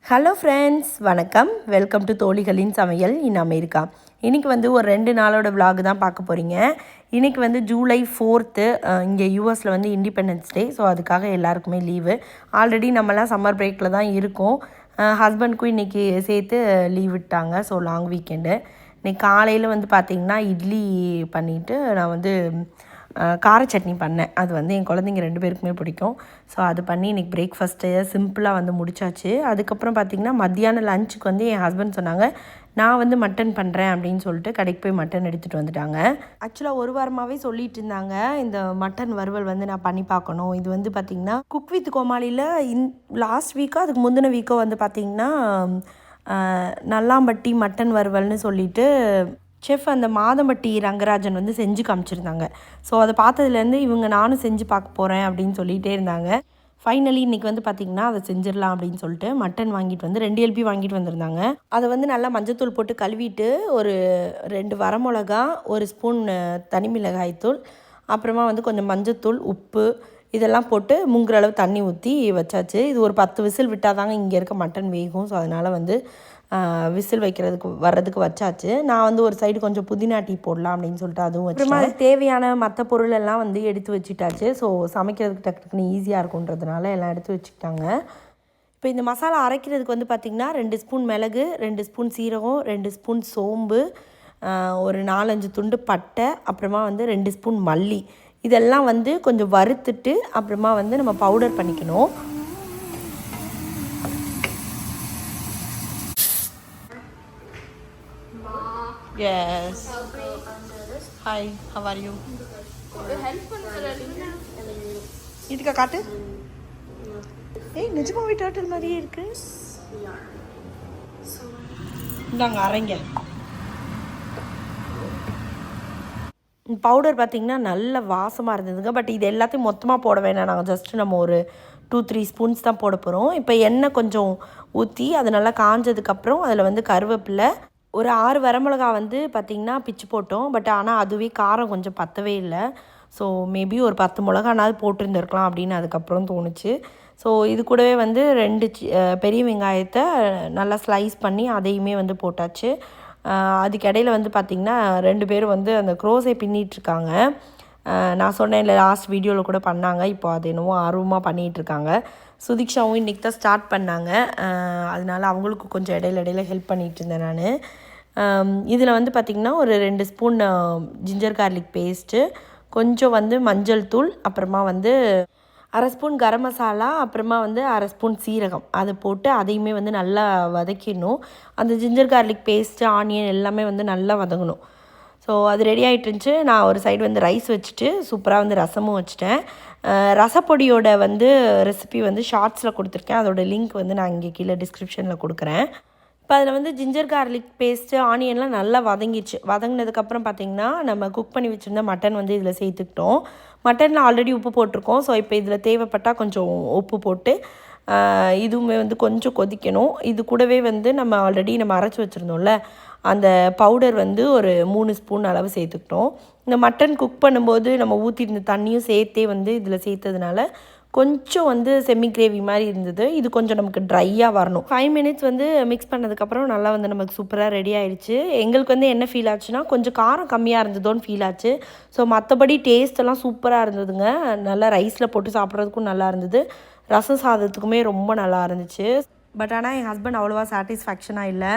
Hello friends, வணக்கம். Welcome to தோழிகளின் சமையல் in America. இன்றைக்கி வந்து ஒரு 2 நாளோட விலாக் தான் பார்க்க போகிறீங்க. இன்றைக்கி வந்து ஜூலை 4th, இங்கே யூஎஸில் வந்து இண்டிபெண்டன்ஸ் டே. ஸோ அதுக்காக எல்லாருக்குமே லீவு. ஆல்ரெடி நம்மலாம் சம்மர் பிரேக்கில் தான் இருக்கோம். ஹஸ்பண்ட்க்கும் இன்றைக்கி சேர்த்து லீவ் விட்டாங்க. So long weekend. இன்றைக்கி காலையில் வந்து பார்த்திங்கன்னா இட்லி பண்ணிவிட்டு நான் வந்து கார சட்னி பண்ணேன். அது வந்து என் குழந்தைங்க 2 பேருக்குமே பிடிக்கும். ஸோ அது பண்ணி இன்றைக்கி பிரேக்ஃபாஸ்ட்டு சிம்பிளாக வந்து முடிச்சாச்சு. அதுக்கப்புறம் பார்த்திங்கன்னா மத்தியானம் லஞ்சுக்கு வந்து என் ஹஸ்பண்ட் சொன்னாங்க, நான் வந்து மட்டன் பண்ணுறேன் அப்படின்னு சொல்லிட்டு கடைக்கு போய் மட்டன் எடுத்துகிட்டு வந்துட்டாங்க. ஆக்சுவலாக ஒரு வாரமாகவே சொல்லிட்டு இருந்தாங்க, இந்த மட்டன் வறுவல் வந்து நான் பண்ணி பார்க்கணும். இது வந்து பார்த்திங்கன்னா குக் வித் கோமாளியில் லாஸ்ட் வீக்கோ அதுக்கு முந்தின வீக்கோ வந்து பார்த்திங்கன்னா நல்லாம்பட்டி மட்டன் வறுவல்னு சொல்லிட்டு செஃப் அந்த மாதம்பட்டி ரங்கராஜன் வந்து செஞ்சு காமிச்சிருந்தாங்க. ஸோ அதை பார்த்ததுலேருந்து இவங்க நானும் செஞ்சு பார்க்க போகிறேன் அப்படின்னு சொல்லிகிட்டே இருந்தாங்க. ஃபைனலி இன்றைக்கி வந்து பார்த்திங்கன்னா அதை செஞ்சிடலாம் அப்படின்னு சொல்லிட்டு மட்டன் வாங்கிட்டு வந்து 2 LP வாங்கிட்டு வந்திருந்தாங்க. அதை வந்து நல்லா மஞ்சத்தூள் போட்டு கழுவிட்டு ஒரு 2 வரமிளகா, 1 ஸ்பூன் தனி மிளகாய்த்தூள், அப்புறமா வந்து கொஞ்சம் மஞ்சத்தூள், உப்பு இதெல்லாம் போட்டு முங்குற அளவு தண்ணி ஊற்றி வச்சாச்சு. இது ஒரு 10 விசில் விட்டால் தாங்க இங்கே இருக்க மட்டன் வேகும். ஸோ அதனால் வந்து விசில் வர்றதுக்கு வச்சாச்சு. நான் வந்து ஒரு சைடு கொஞ்சம் புதினா டீ போடலாம் அப்படின்னு சொல்லிட்டு அதுவும் வச்சுருமா. அது தேவையான மற்ற பொருளெல்லாம் வந்து எடுத்து வச்சுட்டாச்சு. ஸோ சமைக்கிறதுக்கு டக்குன்னு ஈஸியாக இருக்குன்றதுனால எல்லாம் எடுத்து வச்சுக்கிட்டாங்க. இப்போ இந்த மசாலா அரைக்கிறதுக்கு வந்து பார்த்திங்கன்னா 2 ஸ்பூன் மிளகு, 2 ஸ்பூன் சீரகம், 2 ஸ்பூன் சோம்பு, ஒரு 4-5 துண்டு பட்டை, அப்புறமா வந்து 2 ஸ்பூன் மல்லி, இதெல்லாம் வந்து கொஞ்சம் வறுத்துட்டு அப்புறமா வந்து நம்ம பவுடர் பண்ணிக்கணும். Yes. Hi, how are you? இதுக்கா காட்டு. ஏய், நிஜமாவே டர்ட்டில் மாதிரியே இருக்கு. இந்தாங்க அரைங்க. பவுடர் பார்த்திங்கன்னா நல்ல வாசமாக இருந்ததுங்க. பட் இது எல்லாத்தையும் மொத்தமாக போட வேணாம். நாங்கள் ஜஸ்ட்டு நம்ம ஒரு 2-3 ஸ்பூன்ஸ் தான் போட போகிறோம். இப்போ எண்ணெய் கொஞ்சம் ஊற்றி அது நல்லா காஞ்சதுக்கப்புறம் அதில் வந்து கருவேப்பிலை, ஒரு 6 வரமிளகா வந்து பார்த்திங்கன்னா பிச்சு போட்டோம். பட் ஆனால் அதுவே காரம் கொஞ்சம் பத்தவே இல்லை. ஸோ மேபி ஒரு 10 மிளகானாவது போட்டிருந்துருக்கலாம் அப்படின்னு அதுக்கப்புறம் தோணுச்சு. ஸோ இது கூடவே வந்து 2 பெரிய வெங்காயத்தை நல்லா ஸ்லைஸ் பண்ணி அதையுமே வந்து போட்டாச்சு. அதுக்கு இடையில் வந்து பார்த்திங்கன்னா 2 பேரும் வந்து அந்த க்ரோஸை பின்னிகிட்ருக்காங்க. நான் சொன்னேன் இல்லை, லாஸ்ட் வீடியோவில் கூட பண்ணாங்க. இப்போ அது என்னவோ ஆர்வமாக பண்ணிகிட்ருக்காங்க. சுதிக்ஷாவும் இன்றைக்கி தான் ஸ்டார்ட் பண்ணாங்க. அதனால அவங்களுக்கு கொஞ்சம் இடையில ஹெல்ப் பண்ணிகிட்டு இருந்தேன் நான். இதில் வந்து பார்த்திங்கன்னா ஒரு 2 ஸ்பூன் ஜிஞ்சர் கார்லிக் பேஸ்ட்டு, கொஞ்சம் வந்து மஞ்சள் தூள், அப்புறமா வந்து 1/2 ஸ்பூன் கரம் மசாலா, அப்புறமா வந்து 1/2 ஸ்பூன் சீரகம், அதை போட்டு அதையுமே வந்து நல்லா வதக்கிடணும். அந்த ஜிஞ்சர் கார்லிக் பேஸ்ட்டு, ஆனியன் எல்லாமே வந்து நல்லா வதங்கணும். ஸோ அது ரெடி ஆகிட்டு இருந்துச்சு. நான் ஒரு சைடு வந்து ரைஸ் வச்சுட்டு சூப்பராக வந்து ரசமும் வச்சுட்டேன். ரசப்பொடியோட வந்து ரெசிபி வந்து ஷார்ட்ஸில் கொடுத்துருக்கேன். அதோட லிங்க் வந்து நான் இங்கே கீழே டிஸ்கிரிப்ஷனில் கொடுக்குறேன். இப்போ அதில் வந்து ஜிஞ்சர் கார்லிக் பேஸ்ட்டு, ஆனியன்லாம் நல்லா வதங்கிடுச்சு. வதங்கினதுக்கப்புறம் பார்த்திங்கன்னா நம்ம குக் பண்ணி வச்சுருந்த மட்டன் வந்து இதில் சேர்த்துக்கிட்டோம். மட்டனில் ஆல்ரெடி உப்பு போட்டிருக்கோம். ஸோ இப்போ இதில் தேவைப்பட்டால் கொஞ்சம் உப்பு போட்டு இதுவுமே வந்து கொஞ்சம் கொதிக்கணும். இது கூடவே வந்து நம்ம ஆல்ரெடி அரைச்சி வச்சுருந்தோம்ல, அந்த பவுடர் வந்து ஒரு 3 ஸ்பூன் அளவு சேர்த்துக்கிட்டோம். இந்த மட்டன் குக் பண்ணும்போது நம்ம ஊற்றிருந்த தண்ணியும் சேர்த்தே வந்து இதில் சேர்த்ததுனால கொஞ்சம் வந்து செமி கிரேவி மாதிரி இருந்தது. இது கொஞ்சம் நமக்கு ட்ரையாக வரணும். 5 மினிட்ஸ் வந்து மிக்ஸ் பண்ணதுக்கப்புறம் நல்லா வந்து நமக்கு சூப்பராக ரெடி ஆகிடுச்சு. எங்களுக்கு வந்து என்ன ஃபீல் ஆச்சுன்னா, கொஞ்சம் காரம் கம்மியாக இருந்ததோன்னு ஃபீல் ஆச்சு. ஸோ மற்றபடி டேஸ்ட்டெல்லாம் சூப்பராக இருந்ததுங்க. நல்லா ரைஸில் போட்டு சாப்பிட்றதுக்கும் நல்லா இருந்தது. ரசம் சாதத்துக்குமே ரொம்ப நல்லா இருந்துச்சு. பட் ஆனால் என் ஹஸ்பண்ட் அவ்வளோவா சாட்டிஸ்ஃபேக்ஷனாக இல்லை.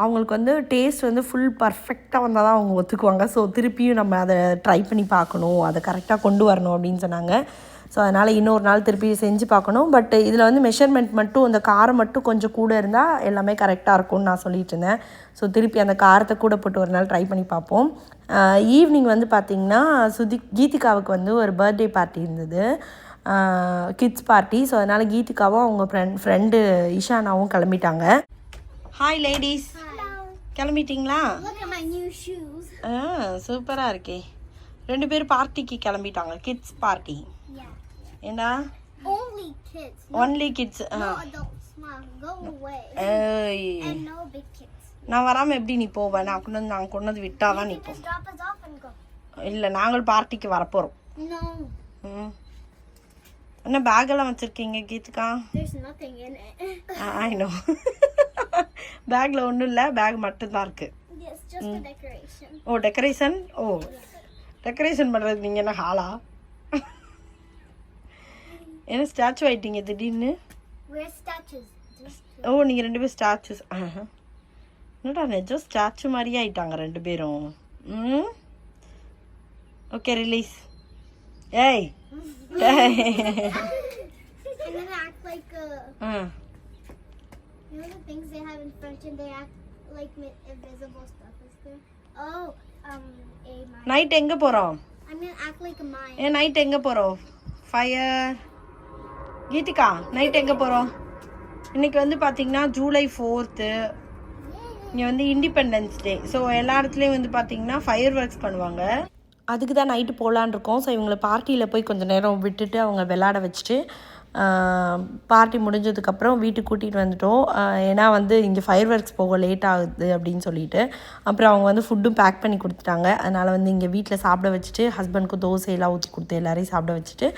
அவங்களுக்கு வந்து டேஸ்ட் வந்து ஃபுல் பர்ஃபெக்டாக வந்தால் தான் அவங்க ஒத்துக்குவாங்க. ஸோ திருப்பியும் நம்ம அதை ட்ரை பண்ணி பார்க்கணும், அதை கரெக்டாக கொண்டு வரணும் அப்படின்னு சொன்னாங்க. ஸோ அதனால் இன்னொரு நாள் திருப்பி செஞ்சு பார்க்கணும். பட் இதில் வந்து மெஷர்மெண்ட் மட்டும், இந்த காரம் மட்டும் கொஞ்சம் கூட இருந்தால் எல்லாமே கரெக்டாக இருக்கும்னு நான் சொல்லிட்டு இருந்தேன். ஸோ திருப்பி அந்த காரத்தை கூட போட்டு ஒரு நாள் ட்ரை பண்ணி பார்ப்போம். ஈவினிங் வந்து பார்த்திங்கன்னா கீதிகாவுக்கு வந்து ஒரு பர்த்டே பார்ட்டி இருந்தது, கிட்ஸ் பார்ட்டி. ஸோ அதனால் கீதிகாவும் அவங்க ஃப்ரெண்டு இஷானாவும் கிளம்பிட்டாங்க. ஹாய் லேடிஸ், கிளம்பிட்டிங்களா? சூப்பராக இருக்கே. 2 பேர் பார்ட்டிக்கு கிளம்பிட்டாங்க, கிட்ஸ் பார்ட்டி. ஏண்டா only kids. நான் வராமல் எப்படி நீ போவேன்? நாங்கள் கொண்டு விட்டாதான் நீ போ. இல்லை, நாங்கள் பார்ட்டிக்கு வரப்போகிறோம். என்ன பேக்கெல்லாம் வச்சுருக்கீங்க கீதுக்கா? I know. பேக்கில் ஒன்றும் இல்லை, பேக் மட்டும்தான் இருக்குது. ஓ டெக்கரேஷன். ஓ டெக்கரேஷன் பண்ணுறது நீங்கள் என்ன ஹாலா? என்ன ஸ்டாச்சு ஆகிட்டீங்க திடீர்னு? ஓ நீங்கள் 2 பேரும் ஸ்டாச்சுஸ். என்னடா நிஜம் ஸ்டாச்சு மாதிரியே ஆயிட்டாங்க 2 பேரும். Okay release. ஏய் நைட் எங்கே போகிறோம்? ஏன் நைட் எங்கே போகிறோம்? ஃபயர் கீதிகா நைட் எங்கே போகிறோம்? இன்றைக்கி வந்து பார்த்திங்கன்னா ஜூலை 4th. இங்கே வந்து இண்டிபெண்டன்ஸ் டே. ஸோ எல்லா இடத்துலையும் வந்து பார்த்திங்கன்னா ஃபயர் ஒர்க்ஸ் பண்ணுவாங்க. அதுக்கு தான் நைட்டு போகலான் இருக்கோம். ஸோ இவங்களை பார்ட்டியில் போய் கொஞ்சம் நேரம் விட்டுட்டு அவங்க விளையாட வச்சுட்டு பார்ட்டி முடிஞ்சதுக்கப்புறம் வீட்டுக்கு கூட்டிகிட்டு வந்துட்டோம். ஏன்னா வந்து இங்கே ஃபயர் ஒர்க்ஸ் போக லேட் ஆகுது அப்படின்னு சொல்லிட்டு. அப்புறம் அவங்க வந்து ஃபுட்டும் பேக் பண்ணி கொடுத்துட்டாங்க. அதனால் வந்து இங்கே வீட்டில் சாப்பிட வச்சுட்டு ஹஸ்பண்டுக்கு தோசையெல்லாம் ஊற்றி கொடுத்து எல்லோரையும் சாப்பிட வச்சுட்டு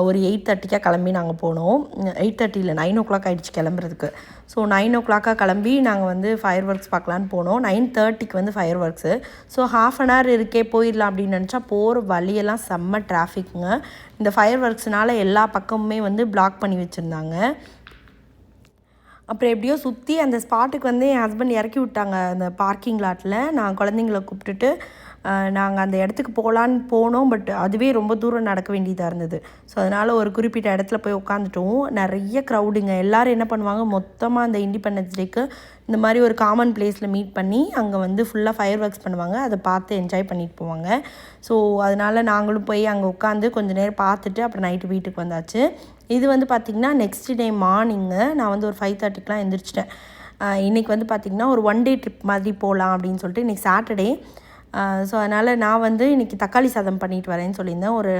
ஒரு 8:30 கிளம்பி நாங்கள் போனோம். 8:30 இல்லை 9 o'clock ஆகிடுச்சு கிளம்புறதுக்கு. ஸோ 9 o'clock கிளம்பி நாங்கள் வந்து ஃபயர் ஒர்க்ஸ் பார்க்கலான்னு போனோம். 9:30 வந்து fire works. So ½ an hour இருக்கே போயிடலாம் அப்படின்னு நினச்சா போகிற வழியெல்லாம் செம்ம டிராஃபிக்குங்க. இந்த ஃபயர் ஒர்க்ஸ்னால் எல்லா பக்கமுமே வந்து பிளாக் பண்ணி வச்சுருந்தாங்க. அப்புறம் எப்படியோ சுற்றி அந்த ஸ்பாட்டுக்கு வந்து என் ஹஸ்பண்ட் இறக்கி விட்டாங்க அந்த பார்க்கிங் லாட்டில். நான் குழந்தைங்கள கூப்பிட்டுட்டு நாங்கள் அந்த இடத்துக்கு போகலான்னு போனோம். பட் அதுவே ரொம்ப தூரம் நடக்க வேண்டியதாக இருந்தது. ஸோ அதனால் ஒரு குறிப்பிட்ட இடத்துல போய் உட்காந்துட்டோம். நிறைய க்ரௌடுங்க. எல்லோரும் என்ன பண்ணுவாங்க, மொத்தமாக அந்த இண்டிபெண்டன்ஸ் டேக்கு இந்த மாதிரி ஒரு காமன் பிளேஸில் மீட் பண்ணி அங்கே வந்து ஃபுல்லாக ஃபயர் ஒர்க்ஸ் பண்ணுவாங்க. அதை பார்த்து என்ஜாய் பண்ணிட்டு போவாங்க. ஸோ அதனால் நாங்களும் போய் அங்கே உட்காந்து கொஞ்சம் நேரம் பார்த்துட்டு அப்புறம் நைட்டு வீட்டுக்கு வந்தாச்சு. இது வந்து பார்த்திங்கன்னா நெக்ஸ்ட் டே மார்னிங்கு நான் வந்து ஒரு 5:30 எந்திரிச்சிட்டேன். இன்றைக்கி வந்து பார்த்திங்கன்னா ஒரு 1 day ட்ரிப் மாதிரி போகலாம் அப்படின்னு சொல்லிட்டு இன்றைக்கி சாட்டர்டே. ஸோ அதனால் நான் வந்து இன்றைக்கி தக்காளி சாதம் பண்ணிட்டு வரேன்னு சொல்லியிருந்தேன். ஒரு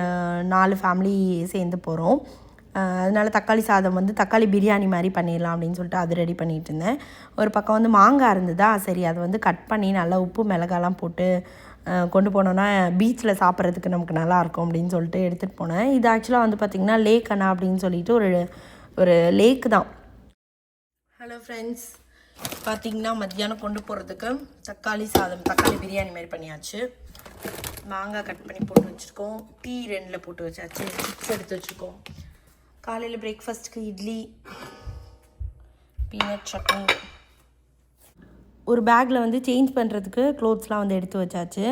4 ஃபேமிலி சேர்ந்து போகிறோம். அதனால் தக்காளி சாதம் வந்து தக்காளி பிரியாணி மாதிரி பண்ணிடலாம் அப்படின்னு சொல்லிட்டு அது ரெடி பண்ணிகிட்டு இருந்தேன். ஒரு பக்கம் வந்து மாங்காய் இருந்ததா, சரி அதை வந்து கட் பண்ணி நல்லா உப்பு மிளகாலாம் போட்டு கொண்டு போனோன்னா பீச்சில் சாப்பிட்றதுக்கு நமக்கு நல்லாயிருக்கும் அப்படின்னு சொல்லிட்டு எடுத்துகிட்டு போனேன். இது ஆக்சுவலாக வந்து பார்த்திங்கன்னா லேக் அண்ணா அப்படின்னு சொல்லிட்டு ஒரு லேக்கு தான். ஹலோ ஃப்ரெண்ட்ஸ், பார்த்திங்கன்னா மத்தியானம் கொண்டு போகிறதுக்கு தக்காளி சாதம் தக்காளி பிரியாணி மாதிரி பண்ணியாச்சு. மாங்காய் கட் பண்ணி போட்டு வச்சுருக்கோம். டீ 2 போட்டு வச்சாச்சு. சிப்ஸ் எடுத்து வச்சுருக்கோம். காலையில் பிரேக்ஃபாஸ்ட்டுக்கு இட்லி, பீனட் சட்னி. ஒரு பேக்கில் வந்து சேஞ்ச் பண்ணுறதுக்கு க்ளோத்ஸ்லாம் வந்து எடுத்து வச்சாச்சு.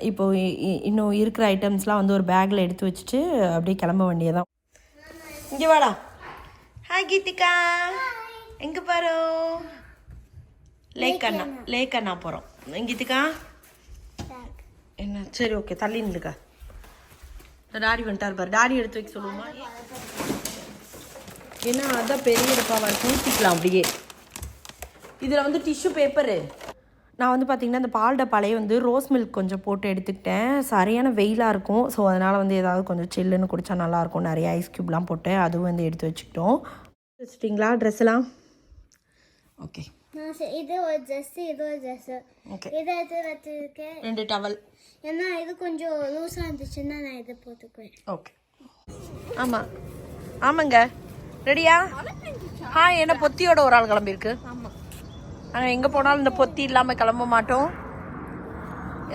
இப்போது இன்னும் இருக்கிற ஐட்டம்ஸ்லாம் வந்து ஒரு பேக்கில் எடுத்து வச்சுட்டு அப்படியே கிளம்ப வேண்டியதான். இங்கே வாடா. ஹாய் கீதிகா, எங்கே போகிறோம்? லேக் அண்ணா போகிறோம். கீதிகா என்ன? சரி ஓகே, தள்ளி நில்லுக்கா. டாடி வந்துட்டார் பாரு. டாடி எடுத்து வைக்க சொல்லுவோமா? ஏன்னா அதான் பெரிய இருப்பாவா, ஊற்றிக்கலாம் அப்படியே. இதில் வந்து டிஷ்யூ பேப்பரு. நான் வந்து பார்த்திங்கன்னா இந்த பால் டப்பாலையே வந்து ரோஸ் மில்க் கொஞ்சம் போட்டு எடுத்துக்கிட்டேன். சரியான வெயிலாக இருக்கும். ஸோ அதனால் வந்து ஏதாவது கொஞ்சம் சில்லுன்னு குடித்தா நல்லாயிருக்கும். நிறைய ஐஸ் க்யூப்லாம் போட்டு அதுவும் வந்து எடுத்து வச்சுக்கிட்டோம். வச்சுட்டிங்களா ட்ரெஸ்ஸெல்லாம்? ஓகே. இது ஒரு ட்ரெஸ்ஸு, இது ஒரு ட்ரெஸ்ஸு. ஓகே. இதை எடுத்து வச்சுருக்கேன். 2 டவல். ஏன்னா இது கொஞ்சம் லூஸாக இருந்துச்சுன்னா நான் இதை போட்டுக்குவேன். ஓகே. ஆமாங்க. ரெடியா? என்ன பொத்தியோட ஒரு ஆள் கிளம்பியிருக்கு. ஆமாம். நாங்கள் எங்கே போனாலும் இந்த பொத்தி இல்லாமல் கிளம்ப மாட்டோம்.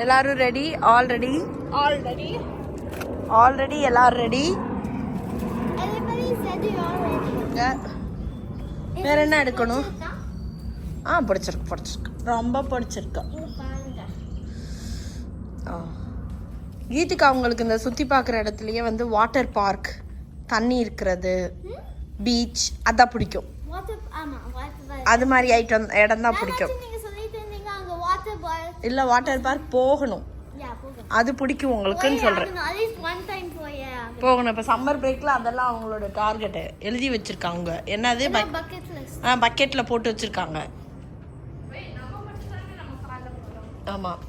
எல்லோரும் ரெடி? ஆல்ரெடி எல்லோரும் ரெடி. வேற என்ன எடுக்கணும்? பிடிச்சிருக்கு. ரொம்ப பிடிச்சிருக்கு. கீதிகா உங்களுக்கு இந்த சுற்றி பார்க்குற இடத்துலையே வந்து வாட்டர் பார்க், தண்ணி இருக்கிறது, பீச் அதான் பிடிக்கும். அது மாதிரி இடம் தான் பிடிக்கும். இல்லை வாட்டர் பார்க் போகணும், அது பிடிக்கும் உங்களுக்குன்னு சொல்கிறேன். போகணும். இப்போ சம்மர் பிரேக்கில் அதெல்லாம் அவங்களோட டார்கெட்டை எழுதி வச்சுருக்காங்க. என்னது பக்கெட்டில் போட்டு வச்சுருக்காங்க. ஆமாம்.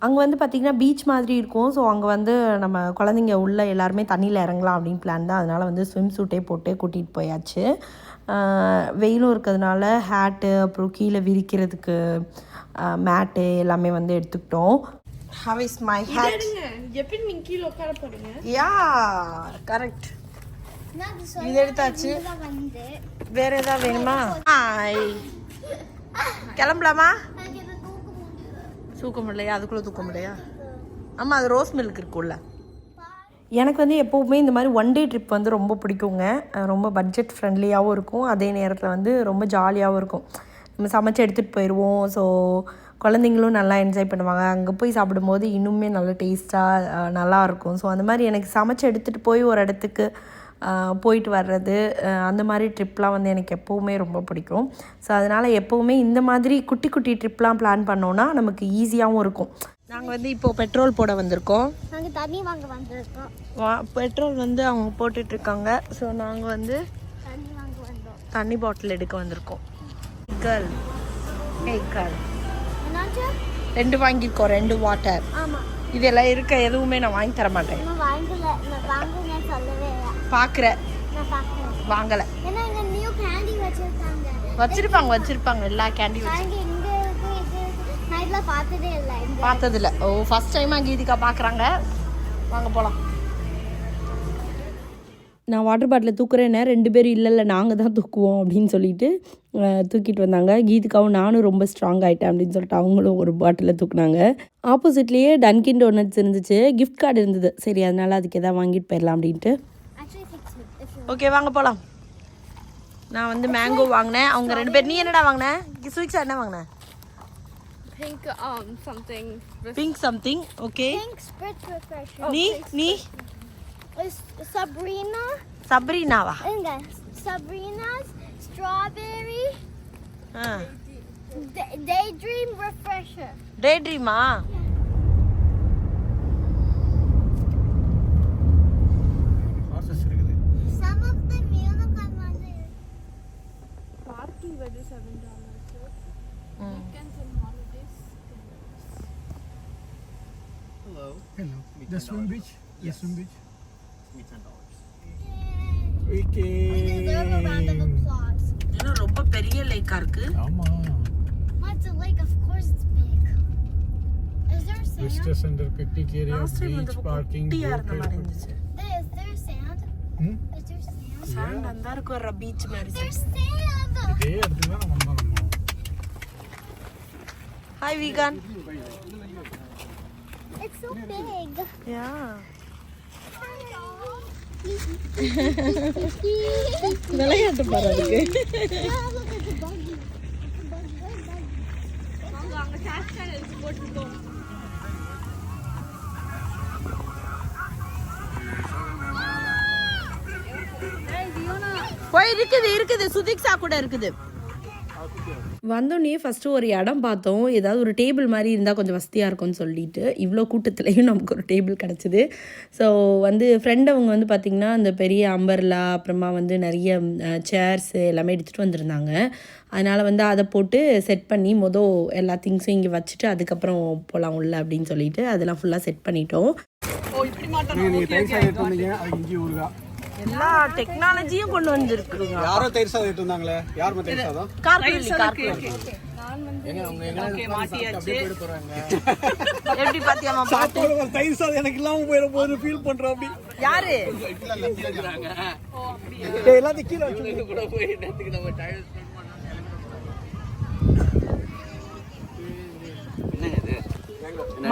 அங்கே வந்து பார்த்திங்கன்னா பீச் மாதிரி இருக்கும். ஸோ அங்கே வந்து நம்ம குழந்தைங்க உள்ளே எல்லாருமே தண்ணியில் இறங்கலாம் அப்படின்னு பிளான் தான். அதனால் வந்து ஸ்விம் சூட்டே போட்டு கூட்டிகிட்டு போயாச்சு. வெயிலும் இருக்கிறதுனால ஹேட்டு, அப்புறம் கீழே விரிக்கிறதுக்கு மேட்டு எல்லாமே வந்து எடுத்துக்கிட்டோம். How is my hat? எப்படி நீங்க கீழ உட்கார போறீங்க? Yeah, correct. இது எடுத்தாச்சு. வேற ஏதாவது வேணுமா? ஹாய். கிளம்பலாமா? தூக்க முடியலையா? அதுக்குள்ள தூக்க முடியா? ஆமா, அது ரோஸ் மில்க் இருக்குல்ல. எனக்கு வந்து எப்போவுமே இந்த மாதிரி ஒன் டே ட்ரிப் வந்து ரொம்ப பிடிக்குங்க. ரொம்ப பட்ஜெட் ஃப்ரெண்ட்லியாகவும் இருக்கும், அதே நேரத்தில் வந்து ரொம்ப ஜாலியாகவும் இருக்கும். நம்ம சமைச்சு எடுத்துகிட்டு போயிடுவோம். ஸோ குழந்தைங்களும் நல்லா என்ஜாய் பண்ணுவாங்க. அங்கே போய் சாப்பிடும்போது இன்னுமே நல்ல டேஸ்ட்டாக நல்லாயிருக்கும். ஸோ அந்த மாதிரி எனக்கு சமைச்சு எடுத்துகிட்டு போய் ஒரு இடத்துக்கு போயிட்டு வர்றது, அந்த மாதிரி ட்ரிப்லாம் வந்து எனக்கு எப்போவுமே ரொம்ப பிடிக்கும். ஸோ அதனால் எப்போவுமே இந்த மாதிரி குட்டி குட்டி ட்ரிப்லாம் பிளான் பண்ணோன்னா நமக்கு ஈஸியாகவும் இருக்கும். நாங்கள் வந்து இப்போது பெட்ரோல் போட வந்திருக்கோம். நாங்கள் தண்ணி வாங்க வந்திருக்கோம். பெட்ரோல் வந்து அவங்க போட்டுட்ருக்காங்க. ஸோ நாங்கள் வந்து தண்ணி வாங்க வந்தோம். தண்ணி பாட்டில் எடுக்க வந்திருக்கோம். கேர்ள், ஏய் கேர்ள், என்னாச்சு? 2 வாங்கியிருக்கோம், 2 வாட்டர். ஆமாம், இதெல்லாம் இருக்க எதுவுமே நான் வாங்கி தர மாட்டேன். நான் வாங்கல. நான் வாங்குங்க சொல்லவே இல்லை. பார்க்குறேன், நான் பார்க்குறேன். வாங்கலை. ஏன்னா இங்கே நியூ கேண்டி வச்சுருக்காங்க. வச்சுருப்பாங்க எல்லா கேண்டி இங்கே இங்கே இருக்கு, இது நான் இதில் பார்த்ததே இல்லை. பார்த்ததில்ல. ஓ, ஃபஸ்ட் டைமாக கீதிகா பார்க்குறாங்க. வாங்க போகலாம். நான் வாட்டர் பாட்டிலை தூக்குறேன்னா 2 பேரும் இல்லை நாங்கள் தான் தூக்குவோம் அப்படின்னு சொல்லிட்டு தூக்கிட்டு வந்தாங்க. கீதிகாவும் நானும் ரொம்ப ஸ்ட்ராங் ஆகிட்டேன் அப்படின்னு சொல்லிட்டு அவங்களும் ஒரு பாட்டிலில் தூக்குனாங்க. ஆப்போசிட்லேயே டன்கின் டோனட்ஸ் இருந்துச்சு, கிஃப்ட் கார்டு இருந்தது. சரி, அதனால் அதுக்கு எதாவது வாங்கிட்டு போயிடலாம் அப்படின்ட்டு. ஓகே, வாங்க போகலாம். நான் வந்து மேங்கோ வாங்கினேன். அவங்க 2 பேர். நீ என்னடா வாங்கின? ஸ்வீட்ஸா என்ன வாங்கின? Pink something. ஓகே. நீ சப்ரீனாவா? Sabrina's strawberry daydream refresher. Daydream-ஆ? Some of them unicorn ones are parking வந்து $7. Weekends and holidays. Hello. The swim beach? The swim beach? $10. We deserve a round of came. applause. இன்னும் ரொம்ப பெரிய லேக்கா இருக்கு. ஆமா. What's a lake? Of course it's big. Is there sand? Visitor center, picnic area, Last time beach, parking, குட்டியா boat இருந்த மாதிரி ride. இருந்துச்சு. Is there sand? Hmm? Is there sand? Sand அந்த இருக்கு, வர பீச் மாதிரி. There's sand. இதே இடத்துல தான் நம்ம வந்தோம். Hi Vihan. It's so big. யா. விளையாட்டு பாரு அதுக்கு. Look at the buggy. அங்க கேஷ் சேனல்ஸ் போட்டுட்டோம். போய் இருக்குது சுதிக்ஸா கூட இருக்குது. வந்தோடனே ஃபஸ்ட்டு ஒரு இடம் பார்த்தோம். ஏதாவது ஒரு டேபிள் மாதிரி இருந்தால் கொஞ்சம் வசதியாக இருக்கும்னு சொல்லிட்டு இவ்வளோ கூட்டத்துலேயும் நமக்கு ஒரு டேபிள் கிடச்சிது. ஸோ வந்து ஃப்ரெண்ட் அவங்க வந்து பார்த்திங்கன்னா அந்த பெரிய அம்பர்லா, அப்புறமா வந்து நிறைய சேர்ஸு எல்லாமே எடுத்துகிட்டு வந்திருந்தாங்க. அதனால் வந்து அதை போட்டு செட் பண்ணி எல்லா திங்ஸும் இங்கே வச்சுட்டு அதுக்கப்புறம் போகலாம் உள்ள அப்படின்னு சொல்லிட்டு அதெல்லாம் ஃபுல்லாக செட் பண்ணிட்டோம். நீங்க தயிர் சாதம் எடுத்து வந்தீங்க, அது இஞ்சி ஊறுகாய். எல்லா டெக்னாலஜியும் கொண்டு வந்திருக்குங்க. யாரோ தயிர் சாதம் எடுத்து வந்தாங்களே, யார் தயிர் சாதம்? கார்பரேட் எப்படி பாத்தியாமா பாத்து? தயிர் சாதம் எனக்கு இல்லாம போயிட போகுது ஃபீல் பண்றோம். அப்படி யாரு எல்லாத்தையும் கீழே வச்சு கூட போய் நம்ம டைல்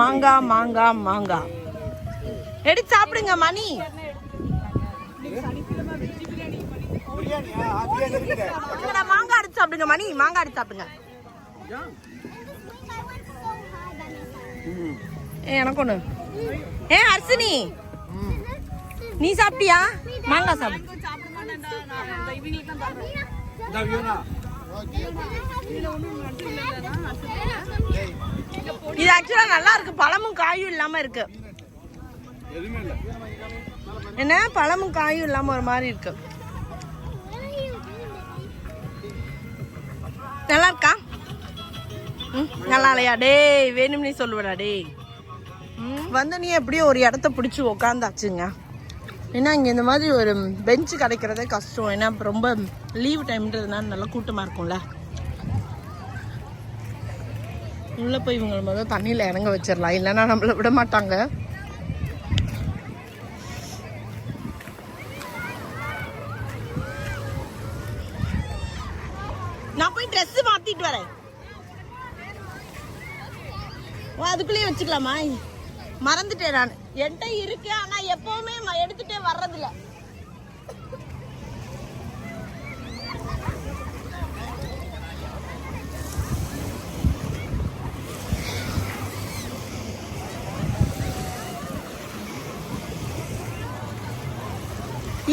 மாங்காய் எடுத்து சாப்பிடுங்க மணி. மாங்காய் எடுத்து சாப்பிடுங்க மணி, மாங்காய் எடுத்து சாப்பிடுங்க. எனக்கு ஒண்ணு. ஹர்ஷினி நீ சாப்பிட்டியா? மாங்காய் சாப்பிடு. இது ஆக்சுவலா நல்லா இருக்கு, பழமும் காயும் இல்லாம இருக்கு. என்ன பழமும் காயும் இல்லாம ஒரு மாதிரி இருக்கு. நல்லா இருக்கா? நல்லா இல்லையா? டேய் வேணும் நீ சொல்லுவடா டேய். வந்து நீ எப்படியோ ஒரு இடத்த பிடிச்சி உக்காந்தாச்சுங்க. ஏன்னா இங்கே இந்த மாதிரி ஒரு பெஞ்சு கிடைக்கிறதே கஷ்டம். ஏன்னா ரொம்ப லீவ் டைம்ன்றதுனால நல்லா கூட்டமாக இருக்கும்ல. உள்ளே போய் இவங்க முதல்ல தண்ணியில் இறங்க வச்சிடலாம், இல்லைன்னா நம்மளை விட மாட்டாங்க. நான் போய் ட்ரெஸ் மாற்றிட்டு வரேன். அதுக்குள்ளேயே வச்சுக்கலாமா? மறந்துட்டேன் நான். என்கிட்ட இருக்கு, ஆனால் எப்போவுமே எடுத்துகிட்டே வர்றதில்ல.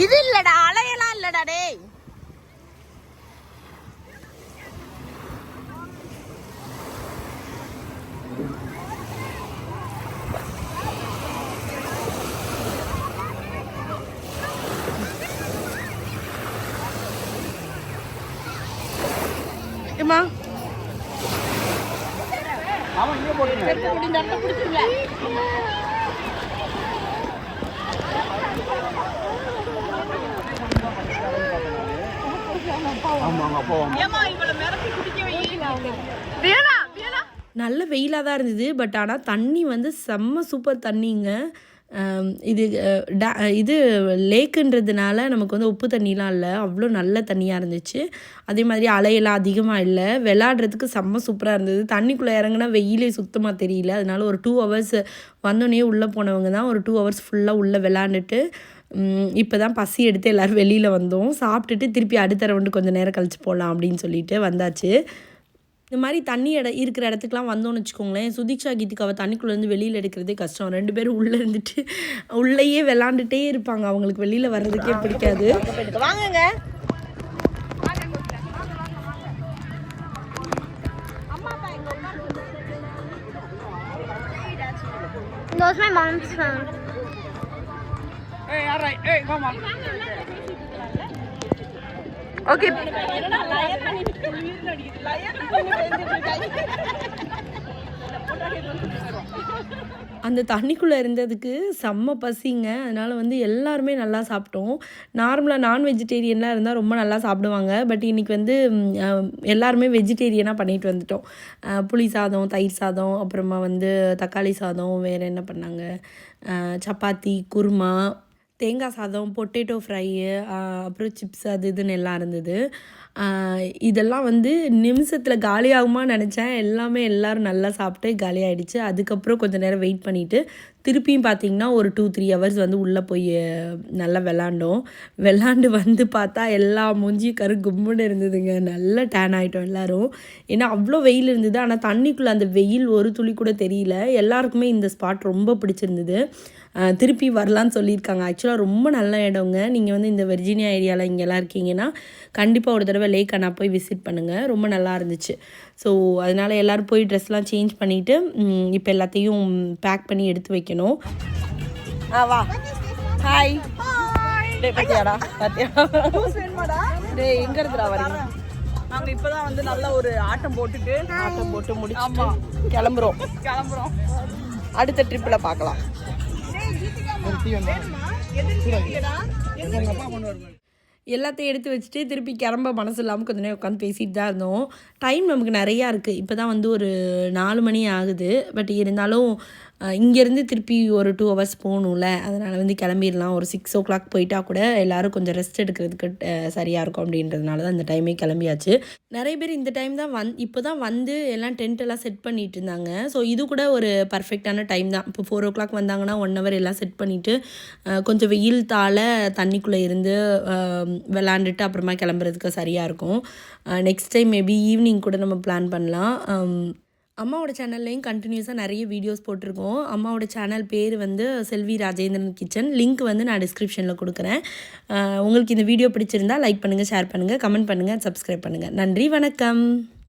இது இல்லடா, அலையெல்லாம் இல்லடா டேய். ஏமா அவன் இங்கே போட்டுருங்க. நல்ல வெயிலாக தான் இருந்தது. பட் ஆனால் தண்ணி வந்து செம்ம சூப்பர் தண்ணிங்க. இது லேக்குன்றதுனால நமக்கு வந்து உப்பு தண்ணிலாம் இல்லை, அவ்வளோ நல்ல தண்ணியாக இருந்துச்சு. அதே மாதிரி அலையெல்லாம் அதிகமாக இல்லை, விளாட்றதுக்கு செம்ம சூப்பராக இருந்தது. தண்ணிக்குள்ளே இறங்குனா வெயிலே சுத்தமாக தெரியல. அதனால ஒரு 2 ஹவர்ஸ் வந்தோடனே உள்ளே போனவங்க தான் ஒரு 2 ஹவர்ஸ் ஃபுல்லாக உள்ளே விளாண்டுட்டு இப்போ தான் பசி எடுத்து எல்லோரும் வெளியில் வந்தோம். சாப்பிட்டுட்டு திருப்பி அடுத்த ரவுண்டு கொஞ்சம் நேரம் கழிச்சு போகலாம் அப்படின்னு சொல்லிட்டு வந்தாச்சு. இந்த மாதிரி தண்ணி இருக்கிற இடத்துக்குலாம் வந்தோன்னு வச்சுக்கோங்களேன், சுதீக்ஷா கீதிகாவை தண்ணிக்குள்ளேருந்து வெளியில் எடுக்கிறதே கஷ்டம். 2 பேரும் உள்ளே இருந்துட்டு உள்ளேயே விளாண்டுட்டே இருப்பாங்க, அவங்களுக்கு வெளியில் வர்றதுக்கே பிடிக்காது. வாங்கங்க. That was my mom's phone. Hey, all right. Hey, come on. Okay. அந்த தண்ணிக்குள்ளே இருந்ததுக்கு செம்ம பசிங்க. அதனால் வந்து எல்லாருமே நல்லா சாப்பிட்டோம். நார்மலாக நான் வெஜிடேரியன்லாம் இருந்தால் ரொம்ப நல்லா சாப்பிடுவாங்க. பட் இன்றைக்கி வந்து எல்லாருமே வெஜிடேரியனாக பண்ணிட்டு வந்துட்டோம். புளி சாதம், தயிர் சாதம், அப்புறமா வந்து தக்காளி சாதம், வேறு என்ன பண்ணாங்க, சப்பாத்தி, குருமா, தேங்காய் சாதம், பொட்டேட்டோ ஃப்ரை, அப்புறம் சிப்ஸ், அது இதுன்னு எல்லாம் இருந்தது. இதெல்லாம் வந்து நிமிஷத்தில் காலியாகுமா நினச்சேன். எல்லோரும் நல்லா சாப்பிட்டு காலியாகிடுச்சு. அதுக்கப்புறம் கொஞ்சம் நேரம் வெயிட் பண்ணிவிட்டு திருப்பியும் பார்த்திங்கன்னா ஒரு 2-3 ஹவர்ஸ் வந்து உள்ளே போய் நல்லா விளாண்டு வந்து பார்த்தா எல்லா மூஞ்சியும் கும்முன்னு இருந்ததுங்க. நல்லா டேன் ஆகிட்டோம் எல்லோரும். ஏன்னா அவ்வளோ வெயில் இருந்தது. ஆனால் தண்ணிக்குள்ளே அந்த வெயில் ஒரு துளி கூட தெரியல. எல்லாருக்குமே இந்த ஸ்பாட் ரொம்ப பிடிச்சிருந்தது. திருப்பி வரலான்னு சொல்லியிருக்காங்க. ஆக்சுவலாக ரொம்ப நல்ல இடங்க. நீங்கள் வந்து இந்த வெர்ஜீனியா ஏரியாவில் இங்கெல்லாம் இருக்கீங்கன்னா கண்டிப்பாக ஒரு தடவை லேக் அண்ணா போய் விசிட் பண்ணுங்கள். ரொம்ப நல்லா இருந்துச்சு. ஸோ அதனால் எல்லோரும் போய் ட்ரெஸ்லாம் சேஞ்ச் பண்ணிவிட்டு இப்போ எல்லாத்தையும் பேக் பண்ணி எடுத்து வைக்கணும். வா. ஹாய். பார்த்தியாடா டே எங்கே இருந்துடா வரீங்க? நாங்கள் இப்போ தான் வந்து நல்லா ஒரு ஆட்டம் போட்டு முடிச்சு கிளம்புறோம். அடுத்த ட்ரிப்பில் பார்க்கலாம். எல்லாத்தையும் எடுத்து வச்சுட்டு திருப்பி கிளம்ப மனசு இல்லாமல் கொஞ்ச நேரம் உட்காந்து பேசிகிட்டு தான் இருந்தோம். டைம் நமக்கு நிறையா இருக்குது. இப்போ தான் வந்து ஒரு 4 மணி ஆகுது. பட் இருந்தாலும் இங்கேருந்து திருப்பி ஒரு 2 ஹவர்ஸ் போகணும்ல, அதனால் வந்து கிளம்பிடலாம். ஒரு 6 o'clock போயிட்டா கூட எல்லோரும் கொஞ்சம் ரெஸ்ட் எடுக்கிறதுக்கு சரியாக இருக்கும் அப்படின்றதுனால தான் இந்த டைமே கிளம்பியாச்சு. நிறைய பேர் இந்த டைம் தான் இப்போ தான் வந்து எல்லாம் டென்ட்டெல்லாம் செட் பண்ணிட்டு இருந்தாங்க. ஸோ இது கூட ஒரு பர்ஃபெக்டான டைம் தான். இப்போ 4 o'clock வந்தாங்கன்னா 1 hour எல்லாம் செட் பண்ணிவிட்டு கொஞ்சம் வெயில் தண்ணிக்குள்ளே இருந்து விளாண்டுட்டு அப்புறமா கிளம்புறதுக்கு சரியாக இருக்கும். நெக்ஸ்ட் டைம் மேபி ஈவினிங் கூட நம்ம பிளான் பண்ணலாம். அம்மாவோட சேனல்லையும் கண்டினியூஸாக நிறைய வீடியோஸ் போட்டிருக்கோம். அம்மாவோட சேனல் பேர் வந்து செல்வி ராஜேந்திரன் கிச்சன். லிங்க் வந்து நான் டிஸ்கிரிப்ஷனில் கொடுக்குறேன். உங்களுக்கு இந்த வீடியோ பிடிச்சிருந்தா லைக் பண்ணுங்கள், ஷேர் பண்ணுங்கள், கமெண்ட் பண்ணுங்கள், சப்ஸ்கிரைப் பண்ணுங்கள். நன்றி, வணக்கம்.